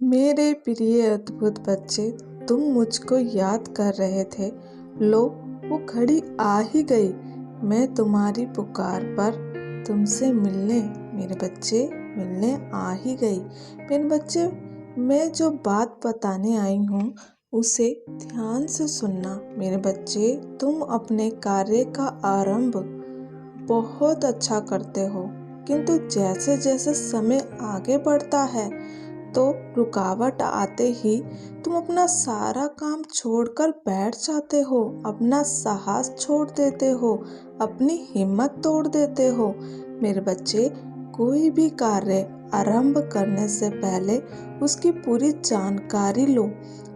मेरे प्रिय अद्भुत बच्चे, तुम मुझको याद कर रहे थे। लो, वो घड़ी आ ही गई। मैं तुम्हारी पुकार पर तुमसे मिलने, मेरे बच्चे, मिलने आ ही गई। मेरे बच्चे, मैं जो बात बताने आई हूँ उसे ध्यान से सुनना। मेरे बच्चे, तुम अपने कार्य का आरंभ बहुत अच्छा करते हो, किंतु जैसे जैसे समय आगे बढ़ता है तो रुकावट आते ही तुम अपना सारा काम छोड़कर बैठ जाते हो, अपना साहस छोड़ देते हो, अपनी हिम्मत तोड़ देते हो। मेरे बच्चे, कोई भी कार्य आरंभ करने से पहले उसकी पूरी जानकारी लो,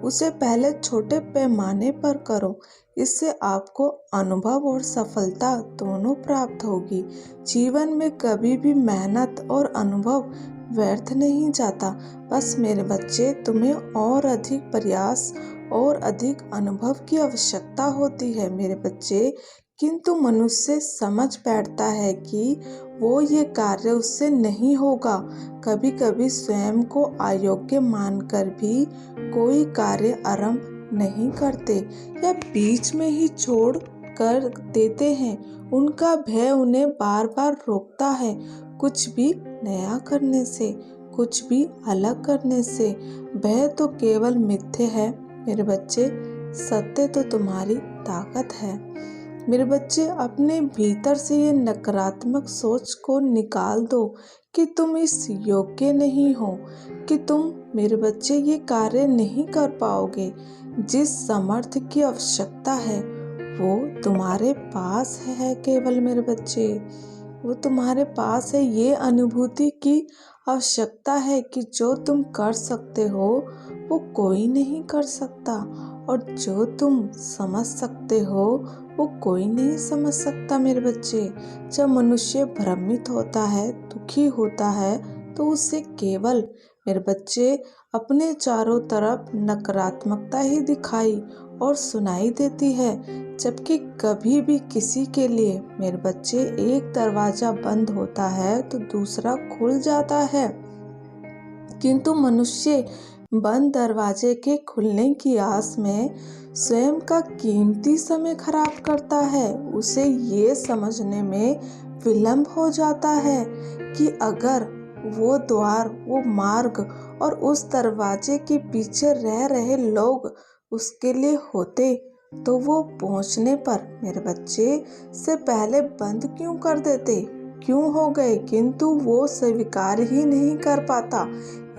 उसे पहले छोटे पैमाने पर करो। इससे आपको अनुभव और सफलता दोनों प्राप्त होगी। जीवन में कभी भी मेहनत और अनुभव व्यर्थ नहीं जाता। बस मेरे बच्चे, तुम्हें और अधिक प्रयास और अधिक अनुभव की आवश्यकता होती है मेरे बच्चे। किंतु मनुष्य समझ बैठता है कि वो ये कार्य उससे नहीं होगा। कभी कभी स्वयं को अयोग्य मानकर भी कोई कार्य आरंभ नहीं करते या बीच में ही छोड़ कर देते हैं। उनका भय उन्हें बार बार रोकता है कुछ भी नया करने से, कुछ भी अलग करने से। भय तो केवल मिथ्या है मेरे बच्चे, सत्य तो तुम्हारी ताकत है। मेरे बच्चे, अपने भीतर से ये नकारात्मक सोच को निकाल दो कि तुम इस योग्य नहीं हो, कि तुम मेरे बच्चे ये कार्य नहीं कर पाओगे। जिस सामर्थ्य की आवश्यकता है वो तुम्हारे पास है केवल मेरे बच्चे, वो तुम्हारे पास है। ये अनुभूति की आवश्यकता है कि जो तुम कर सकते हो वो कोई नहीं कर सकता, और जो तुम समझ सकते हो वो कोई नहीं समझ सकता मेरे बच्चे। जब मनुष्य भ्रमित होता है, दुखी होता है, तो उसे केवल मेरे बच्चे अपने चारों तरफ नकारात्मकता ही दिखाई और सुनाई देती है। जबकि कभी भी किसी के लिए मेरे बच्चे एक दरवाजा बंद होता है तो दूसरा खुल जाता है, किंतु मनुष्य बंद दरवाजे के खुलने की आस में स्वयं का कीमती समय खराब करता है। उसे ये समझने में विलंब हो जाता है कि अगर वो द्वार, वो मार्ग और उस दरवाजे के पीछे रह रहे लोग उसके लिए होते तो वो पहुंचने पर मेरे बच्चे से पहले बंद क्यों कर देते, क्यों हो गए। किंतु वो स्वीकार ही नहीं कर पाता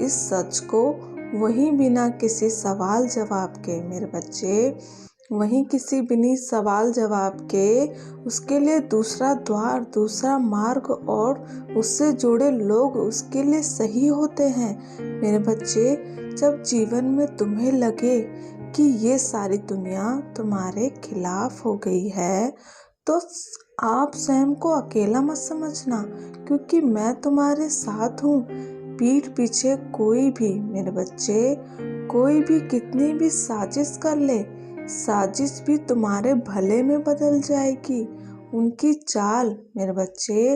इस सच को। वहीं बिना किसी सवाल जवाब के मेरे बच्चे, वहीं किसी बिना सवाल जवाब के उसके लिए दूसरा द्वार, दूसरा मार्ग और उससे जुड़े लोग उसके लिए सही होते हैं मेरे बच्चे। जब जीवन में तुम्हें लगे कि ये सारी दुनिया तुम्हारे खिलाफ हो गई है तो आप स्वयं को अकेला मत समझना, क्योंकि मैं तुम्हारे साथ हूँ। पीठ पीछे कोई भी मेरे बच्चे, कोई भी कितनी भी साजिश कर ले, साजिश भी तुम्हारे भले में बदल जाएगी। उनकी चाल मेरे बच्चे,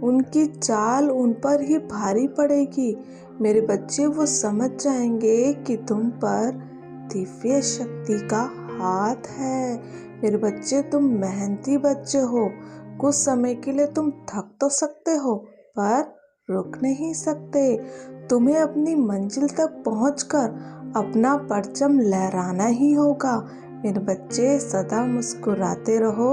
उनकी चाल उन पर ही भारी पड़ेगी मेरे बच्चे। वो समझ जाएंगे कि तुम पर दिव्य शक्ति का हाथ है मेरे बच्चे। तुम मेहनती बच्चे हो, कुछ समय के लिए तुम थक तो सकते हो पर रुक नहीं सकते। तुम्हें अपनी मंजिल तक पहुंचकर अपना परचम लहराना ही होगा मेरे बच्चे। सदा मुस्कुराते रहो।